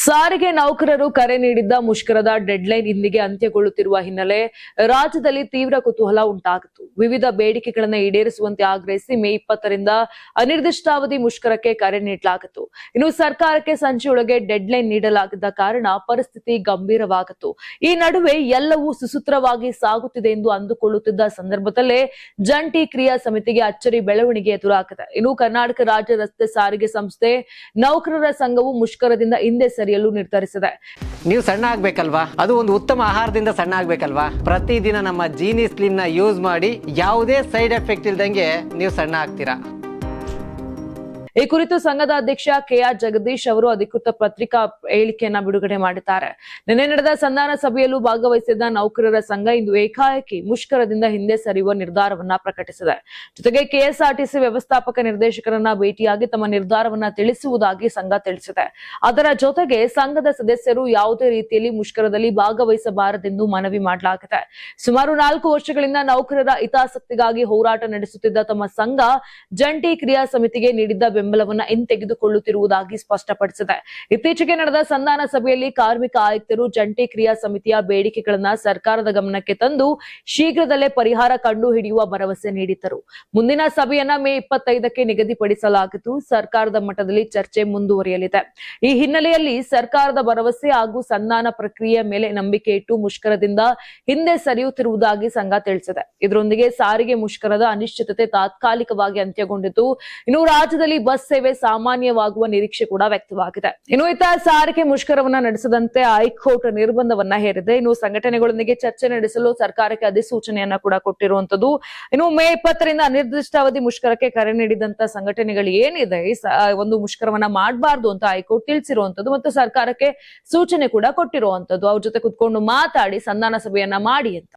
ಸಾರಿಗೆ ನೌಕರರು ಕರೆ ನೀಡಿದ್ದ ಮುಷ್ಕರದ ಡೆಡ್ಲೈನ್ ಇಂದಿಗೆ ಅಂತ್ಯಗೊಳ್ಳುತ್ತಿರುವ ಹಿನ್ನೆಲೆ ರಾಜ್ಯದಲ್ಲಿ ತೀವ್ರ ಕುತೂಹಲ ಉಂಟಾಗಿತ್ತು. ವಿವಿಧ ಬೇಡಿಕೆಗಳನ್ನು ಈಡೇರಿಸುವಂತೆ ಆಗ್ರಹಿಸಿ ಮೇ 20ರಿಂದ ಅನಿರ್ದಿಷ್ಟಾವಧಿ ಮುಷ್ಕರಕ್ಕೆ ಕರೆ ನೀಡಲಾಗಿತ್ತು. ಇನ್ನು ಸರ್ಕಾರಕ್ಕೆ ಸಂಜೆಯೊಳಗೆ ಡೆಡ್ಲೈನ್ ನೀಡಲಾಗಿದ್ದ ಕಾರಣ ಪರಿಸ್ಥಿತಿ ಗಂಭೀರವಾಗಿತ್ತು. ಈ ನಡುವೆ ಎಲ್ಲವೂ ಸುಸೂತ್ರವಾಗಿ ಸಾಗುತ್ತಿದೆ ಎಂದು ಅಂದುಕೊಳ್ಳುತ್ತಿದ್ದ ಸಂದರ್ಭದಲ್ಲೇ ಜಂಟಿ ಕ್ರಿಯಾ ಸಮಿತಿಗೆ ಅಚ್ಚರಿ ಬೆಳವಣಿಗೆ ಎದುರಾಗಿದೆ. ಇನ್ನು ಕರ್ನಾಟಕ ರಾಜ್ಯ ರಸ್ತೆ ಸಾರಿಗೆ ಸಂಸ್ಥೆ ನೌಕರರ ಸಂಘವು ಮುಷ್ಕರದಿಂದ ಹಿಂದೆ ಸರಿಯಲು ನಿರ್ಧರಿಸಿದೆ. ನೀವು ಸಣ್ಣ ಆಗ್ಬೇಕಲ್ವಾ? ಅದು ಒಂದು ಉತ್ತಮ ಆಹಾರದಿಂದ ಸಣ್ಣ ಆಗ್ಬೇಕಲ್ವಾ? ಪ್ರತಿದಿನ ನಮ್ಮ ಜೀನಿ ಸ್ಲಿಮ್ ನ ಯೂಸ್ ಮಾಡಿ ಯಾವುದೇ ಸೈಡ್ ಎಫೆಕ್ಟ್ ಇಲ್ದಂಗೆ ನೀವು ಸಣ್ಣ ಆಗ್ತೀರಾ. ಈ ಕುರಿತು ಸಂಘದ ಅಧ್ಯಕ್ಷ ಕೆಆರ್ ಜಗದೀಶ್ ಅವರು ಅಧಿಕೃತ ಪತ್ರಿಕಾ ಹೇಳಿಕೆಯನ್ನ ಬಿಡುಗಡೆ ಮಾಡಿದ್ದಾರೆ. ನಿನ್ನೆ ನಡೆದ ಸಂಧಾನ ಸಭೆಯಲ್ಲೂ ಭಾಗವಹಿಸಿದ್ದ ನೌಕರರ ಸಂಘ ಇಂದು ಏಕಾಏಕಿ ಮುಷ್ಕರದಿಂದ ಹಿಂದೆ ಸರಿಯುವ ನಿರ್ಧಾರವನ್ನ ಪ್ರಕಟಿಸಿದೆ. ಜೊತೆಗೆ ಕೆಎಸ್ಆರ್ಟಿಸಿ ವ್ಯವಸ್ಥಾಪಕ ನಿರ್ದೇಶಕರನ್ನ ಭೇಟಿಯಾಗಿ ತಮ್ಮ ನಿರ್ಧಾರವನ್ನ ತಿಳಿಸುವುದಾಗಿ ಸಂಘ ತಿಳಿಸಿದೆ. ಅದರ ಜೊತೆಗೆ ಸಂಘದ ಸದಸ್ಯರು ಯಾವುದೇ ರೀತಿಯಲ್ಲಿ ಮುಷ್ಕರದಲ್ಲಿ ಭಾಗವಹಿಸಬಾರದೆಂದು ಮನವಿ ಮಾಡಲಾಗಿದೆ. ಸುಮಾರು 4 ವರ್ಷಗಳಿಂದ ನೌಕರರ ಹಿತಾಸಕ್ತಿಗಾಗಿ ಹೋರಾಟ ನಡೆಸುತ್ತಿದ್ದ ತಮ್ಮ ಸಂಘ ಜಂಟಿ ಕ್ರಿಯಾ ಸಮಿತಿಗೆ ನೀಡಿದ್ದ ಬೆಂಬಲವನ್ನ ಹಿಂತೆಗೆದುಕೊಳ್ಳುತ್ತಿರುವುದಾಗಿ ಸ್ಪಷ್ಟಪಡಿಸಿದೆ. ಇತ್ತೀಚೆಗೆ ನಡೆದ ಸಂಧಾನ ಸಭೆಯಲ್ಲಿ ಕಾರ್ಮಿಕ ಆಯುಕ್ತರು ಜಂಟಿ ಕ್ರಿಯಾ ಸಮಿತಿಯ ಬೇಡಿಕೆಗಳನ್ನ ಸರ್ಕಾರದ ಗಮನಕ್ಕೆ ತಂದು ಶೀಘ್ರದಲ್ಲೇ ಪರಿಹಾರ ಕಂಡುಹಿಡಿಯುವ ಭರವಸೆ ನೀಡಿದ್ದರು. ಮುಂದಿನ ಸಭೆಯನ್ನ ಮೇ 25ಕ್ಕೆ ನಿಗದಿಪಡಿಸಲಾಗಿದ್ದು ಸರ್ಕಾರದ ಮಟ್ಟದಲ್ಲಿ ಚರ್ಚೆ ಮುಂದುವರಿಯಲಿದೆ. ಈ ಹಿನ್ನೆಲೆಯಲ್ಲಿ ಸರ್ಕಾರದ ಭರವಸೆ ಹಾಗೂ ಸಂಧಾನ ಪ್ರಕ್ರಿಯೆಯ ಮೇಲೆ ನಂಬಿಕೆ ಇಟ್ಟು ಮುಷ್ಕರದಿಂದ ಹಿಂದೆ ಸರಿಯುತ್ತಿರುವುದಾಗಿ ಸಂಘ ತಿಳಿಸಿದೆ. ಇದರೊಂದಿಗೆ ಸಾರಿಗೆ ಮುಷ್ಕರದ ಅನಿಶ್ಚಿತತೆ ತಾತ್ಕಾಲಿಕವಾಗಿ ಅಂತ್ಯಗೊಂಡಿದ್ದು, ಇನ್ನು ರಾಜ್ಯದಲ್ಲಿ ಬಸ್ ಸೇವೆ ಸಾಮಾನ್ಯವಾಗುವ ನಿರೀಕ್ಷೆ ಕೂಡ ವ್ಯಕ್ತವಾಗಿದೆ. ಇನ್ನು ಇತ್ತ ಸಾರಿಗೆ ಮುಷ್ಕರವನ್ನ ನಡೆಸದಂತೆ ಹೈಕೋರ್ಟ್ ನಿರ್ಬಂಧವನ್ನ ಹೇರಿದೆ. ಇನ್ನು ಸಂಘಟನೆಗಳೊಂದಿಗೆ ಚರ್ಚೆ ನಡೆಸಲು ಸರ್ಕಾರಕ್ಕೆ ಅಧಿಸೂಚನೆಯನ್ನ ಕೂಡ ಕೊಟ್ಟಿರುವಂತದ್ದು. ಇನ್ನು ಮೇ 20ರಿಂದ ಅನಿರ್ದಿಷ್ಟಾವಧಿ ಮುಷ್ಕರಕ್ಕೆ ಕರೆ ನೀಡಿದಂತ ಸಂಘಟನೆಗಳು ಏನಿದೆ ಒಂದು ಮುಷ್ಕರವನ್ನ ಮಾಡಬಾರ್ದು ಅಂತ ಹೈಕೋರ್ಟ್ ತಿಳಿಸಿರುವಂತದ್ದು ಮತ್ತು ಸರ್ಕಾರಕ್ಕೆ ಸೂಚನೆ ಕೂಡ ಕೊಟ್ಟಿರುವಂತದ್ದು. ಅವ್ರ ಜೊತೆ ಕುತ್ಕೊಂಡು ಮಾತಾಡಿ ಸಂಧಾನ ಸಭೆಯನ್ನ ಮಾಡಿ ಅಂತ.